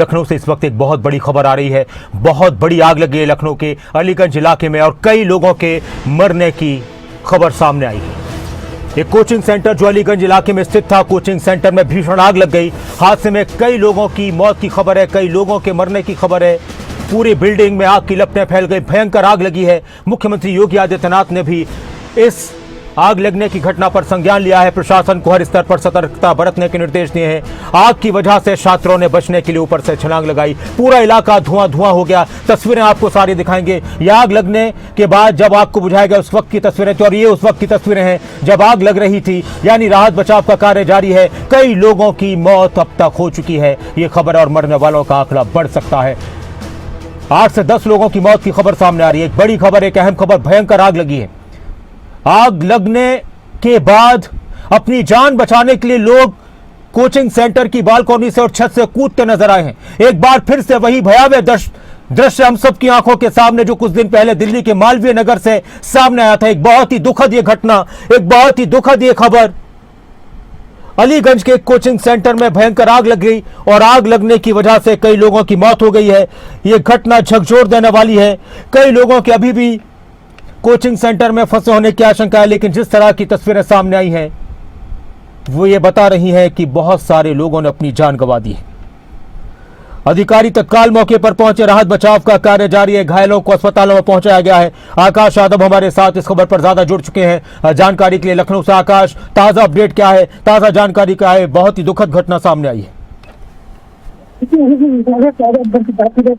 लखनऊ से इस वक्त एक बहुत बड़ी खबर आ रही है। बहुत बड़ी आग लगी है लखनऊ के अलीगंज इलाके में और कई लोगों के मरने की खबर सामने आई है। एक कोचिंग सेंटर जो अलीगंज इलाके में स्थित था, कोचिंग सेंटर में भीषण आग लग गई। हादसे में कई लोगों की मौत की खबर है, कई लोगों के मरने की खबर है। पूरी बिल्डिंग में आग की लपटें फैल गई, भयंकर आग लगी है। मुख्यमंत्री योगी आदित्यनाथ ने भी इस आग लगने की घटना पर संज्ञान लिया है। प्रशासन को हर स्तर पर सतर्कता बरतने के निर्देश दिए हैं। आग की वजह से छात्रों ने बचने के लिए ऊपर से छलांग लगाई। पूरा इलाका धुआं धुआं हो गया। तस्वीरें आपको सारी दिखाएंगे। यह आग लगने के बाद जब आग को बुझाया गया उस वक्त की तस्वीरें थी और ये उस वक्त की तस्वीरें हैं जब आग लग रही थी। यानी राहत बचाव का कार्य जारी है। कई लोगों की मौत अब तक हो चुकी है। ये खबर और मरने वालों का आंकड़ा बढ़ सकता है। 8 से 10 लोगों की मौत की खबर सामने आ रही है। एक बड़ी खबर, एक अहम खबर, भयंकर आग लगी है। आग लगने के बाद अपनी जान बचाने के लिए लोग कोचिंग सेंटर की बालकनी से और छत से कूदते नजर आए हैं। एक बार फिर से वही भयावह दृश्य हम सबकी आंखों के सामने जो कुछ दिन पहले दिल्ली के मालवीय नगर से सामने आया था। एक बहुत ही दुखद ये घटना, एक बहुत ही दुखद ये खबर। अलीगंज के कोचिंग सेंटर में भयंकर आग लग गई और आग लगने की वजह से कई लोगों की मौत हो गई है। यह घटना झकझोर देने वाली है। कई लोगों के अभी भी कोचिंग सेंटर में फंसे होने की आशंका है, लेकिन जिस तरह की तस्वीरें सामने आई हैं वो ये बता रही हैं कि बहुत सारे लोगों ने अपनी जान गंवा दी है। अधिकारी तत्काल मौके पर पहुंचे, राहत बचाव का कार्य जारी है। घायलों को अस्पतालों में पहुंचाया गया है। आकाश यादव हमारे साथ इस खबर पर ज्यादा जुड़ चुके हैं जानकारी के लिए। लखनऊ से आकाश, ताजा अपडेट क्या है, ताजा जानकारी क्या है? बहुत ही दुखद घटना सामने आई है।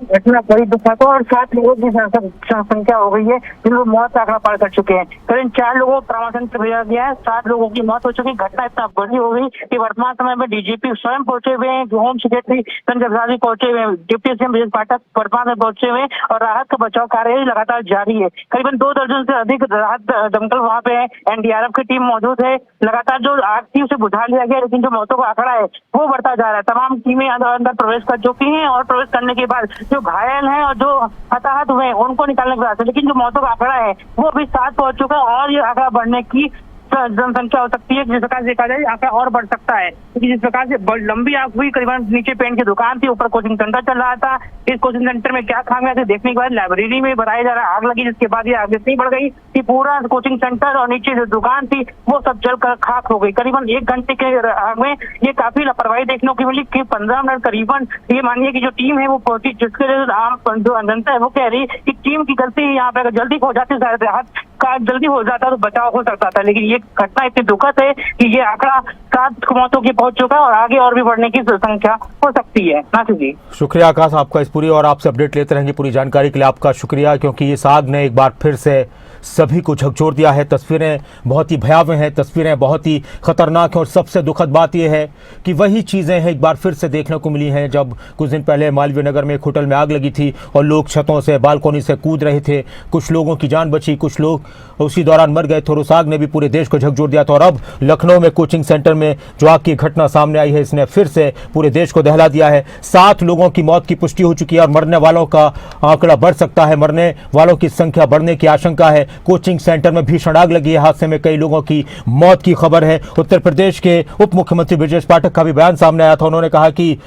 घटना बड़ी दुखद और 7 लोगों की संख्या हो गई है जिनको मौत का आंकड़ा पार कर चुके हैं। करीब 4 लोगों को प्रवासन भेजा गया है। 7 लोगों की मौत हो चुकी। घटना इतना बड़ी हो गई कि वर्तमान समय में डीजीपी स्वयं पहुंचे हुए हैं, होम सेक्रेटरी संजय पहुंचे हुए हैं, डिप्टी सीएम ब्रजेश पाठक वर्तमान में पहुंचे हुए हैं और राहत का बचाव कार्य लगातार जारी है। करीबन 2 दर्जन से अधिक राहत दमकल वहाँ पे है। एनडीआरएफ की टीम मौजूद है। लगातार जो आग थी उसे बुझा लिया गया, लेकिन जो मौतों का आंकड़ा है वो बढ़ता जा रहा है। तमाम टीमें अंदर प्रवेश कर चुकी हैं और प्रवेश करने के बाद जो घायल हैं और जो हताहत हुए हैं उनको निकालने के बाद, लेकिन जो मौतों का आंकड़ा है वो अभी 7 पहुंच चुका है और ये आंकड़ा बढ़ने की जनसंख्या हो सकती है। जिस प्रकार से देखा जाए आंकड़ा और बढ़ सकता है, क्योंकि जिस प्रकार से लंबी आग हुई, करीबन नीचे पेंट की दुकान थी, ऊपर कोचिंग सेंटर चल रहा था। इस कोचिंग सेंटर में क्या खामियां थे देखने के बाद लाइब्रेरी में बताया जा रहा है आग लगी, जिसके बाद ये आग इतनी बढ़ गई कि पूरा कोचिंग सेंटर और नीचे जो दुकान थी वो सब जलकर खाक हो गई। करीबन 1 घंटे के आग में ये काफी लापरवाही देखने को मिली कि 15 मिनट करीबन ये मानिए कि जो टीम है वो पहुंची, जिसके आम जो जनता है वो कह रही कि टीम की गलती है। यहाँ पे अगर जल्दी हो जाती राहत का जल्दी हो जाता तो बचाव हो सकता था, लेकिन ये घटना इतनी दुखद है कि ये आंकड़ा 7 मौतों की पहुंच चुका है और आगे और भी बढ़ने की संख्या हो सकती है। नासिर जी, शुक्रिया आकाश आपका इस पूरी, और आपसे अपडेट लेते रहेंगे पूरी जानकारी के लिए आपका शुक्रिया, क्योंकि इस आग ने एक बार फिर से सभी को झकझोर दिया है। तस्वीरें बहुत ही भयावह हैं, तस्वीरें बहुत ही खतरनाक हैं और सबसे दुखद बात यह है कि वही चीज़ें हैं एक बार फिर से देखने को मिली हैं जब कुछ दिन पहले मालवीय नगर में एक होटल में आग लगी थी और लोग छतों से बालकनी से कूद रहे थे। कुछ लोगों की जान बची, कुछ लोग उसी दौरान मर गए थे और उस आग ने भी पूरे देश को झकझोर दिया था। और अब लखनऊ में कोचिंग सेंटर में जो आग की घटना सामने आई है इसने फिर से पूरे देश को दहला दिया है। 7 लोगों की मौत की पुष्टि हो चुकी है और मरने वालों का आंकड़ा बढ़ सकता है, मरने वालों की संख्या बढ़ने की आशंका है। कोचिंग सेंटर में भीषण आग लगी है। हादसे में कई लोगों की मौत की खबर है। उत्तर प्रदेश के उप मुख्यमंत्री ब्रजेश पाठक का भी बयान सामने आया था। उन्होंने कहा कि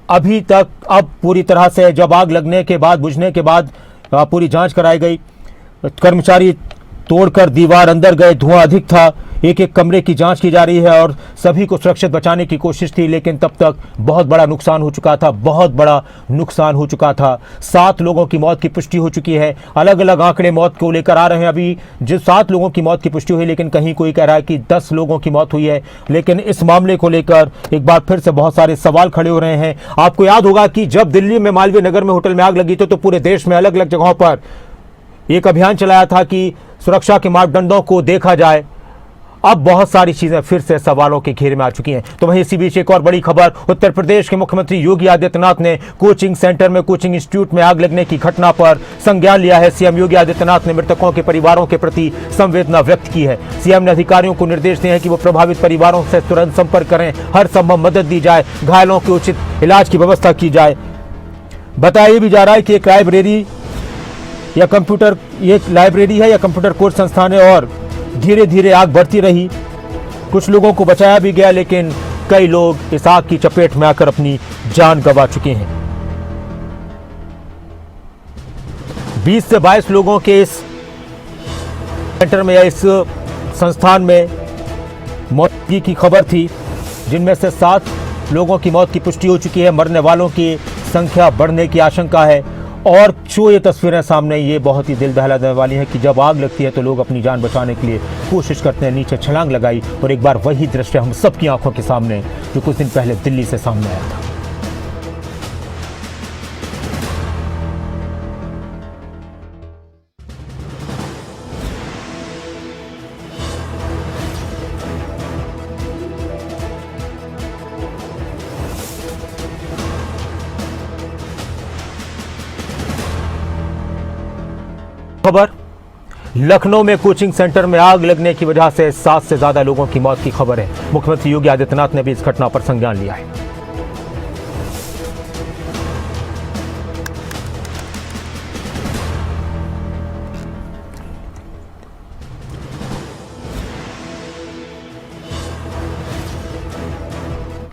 अभी तक अब पूरी तरह से जब आग लगने के बाद, बुझने के बाद पूरी जांच कराई गई, कर्मचारी तोड़कर दीवार अंदर गए, धुआं अधिक था, एक एक कमरे की जांच की जा रही है और सभी को सुरक्षित बचाने की कोशिश थी, लेकिन तब तक बहुत बड़ा नुकसान हो चुका था, बहुत बड़ा नुकसान हो चुका था। 7 लोगों की मौत की पुष्टि हो चुकी है। अलग अलग आंकड़े मौत को लेकर आ रहे हैं। अभी जिस 7 लोगों की मौत की पुष्टि हुई, लेकिन कहीं कोई कह रहा है कि 10 लोगों की मौत हुई है। लेकिन इस मामले को लेकर एक बार फिर से बहुत सारे सवाल खड़े हो रहे हैं। आपको याद होगा कि जब दिल्ली में मालवीय नगर में होटल में आग लगी थी तो पूरे देश में अलग अलग जगहों पर एक अभियान चलाया था कि सुरक्षा के मापदंडों को देखा जाए। अब बहुत सारी चीजें फिर से सवालों के घेरे में आ चुकी हैं। तो वहीं इसी बीच एक और बड़ी खबर, उत्तर प्रदेश के मुख्यमंत्री योगी आदित्यनाथ ने कोचिंग सेंटर में, कोचिंग इंस्टीट्यूट में आग लगने की घटना पर संज्ञान लिया है। सीएम योगी आदित्यनाथ ने मृतकों के परिवारों के प्रति संवेदना व्यक्त की है। सीएम ने अधिकारियों को निर्देश दिए हैं कि वो प्रभावित परिवारों से तुरंत संपर्क करें, हर संभव मदद दी जाए, घायलों के उचित इलाज की व्यवस्था की जाए। बताया भी जा रहा है कि एक लाइब्रेरी या कंप्यूटर, ये लाइब्रेरी है या कंप्यूटर कोर्स संस्थान है और धीरे धीरे आग बढ़ती रही। कुछ लोगों को बचाया भी गया, लेकिन कई लोग इस आग की चपेट में आकर अपनी जान गंवा चुके हैं। 20 से 22 लोगों के इस सेंटर में या इस संस्थान में मौत की खबर थी, जिनमें से 7 लोगों की मौत की पुष्टि हो चुकी है। मरने वालों की संख्या बढ़ने की आशंका है। और जो ये तस्वीरें सामने, ये बहुत ही दिल दहला देने वाली है कि जब आग लगती है तो लोग अपनी जान बचाने के लिए कोशिश करते हैं। नीचे छलांग लगाई और एक बार वही दृश्य हम सबकी आंखों के सामने जो कुछ दिन पहले दिल्ली से सामने आया था। खबर, लखनऊ में कोचिंग सेंटर में आग लगने की वजह से 7 से ज्यादा लोगों की मौत की खबर है। मुख्यमंत्री योगी आदित्यनाथ ने भी इस घटना पर संज्ञान लिया है।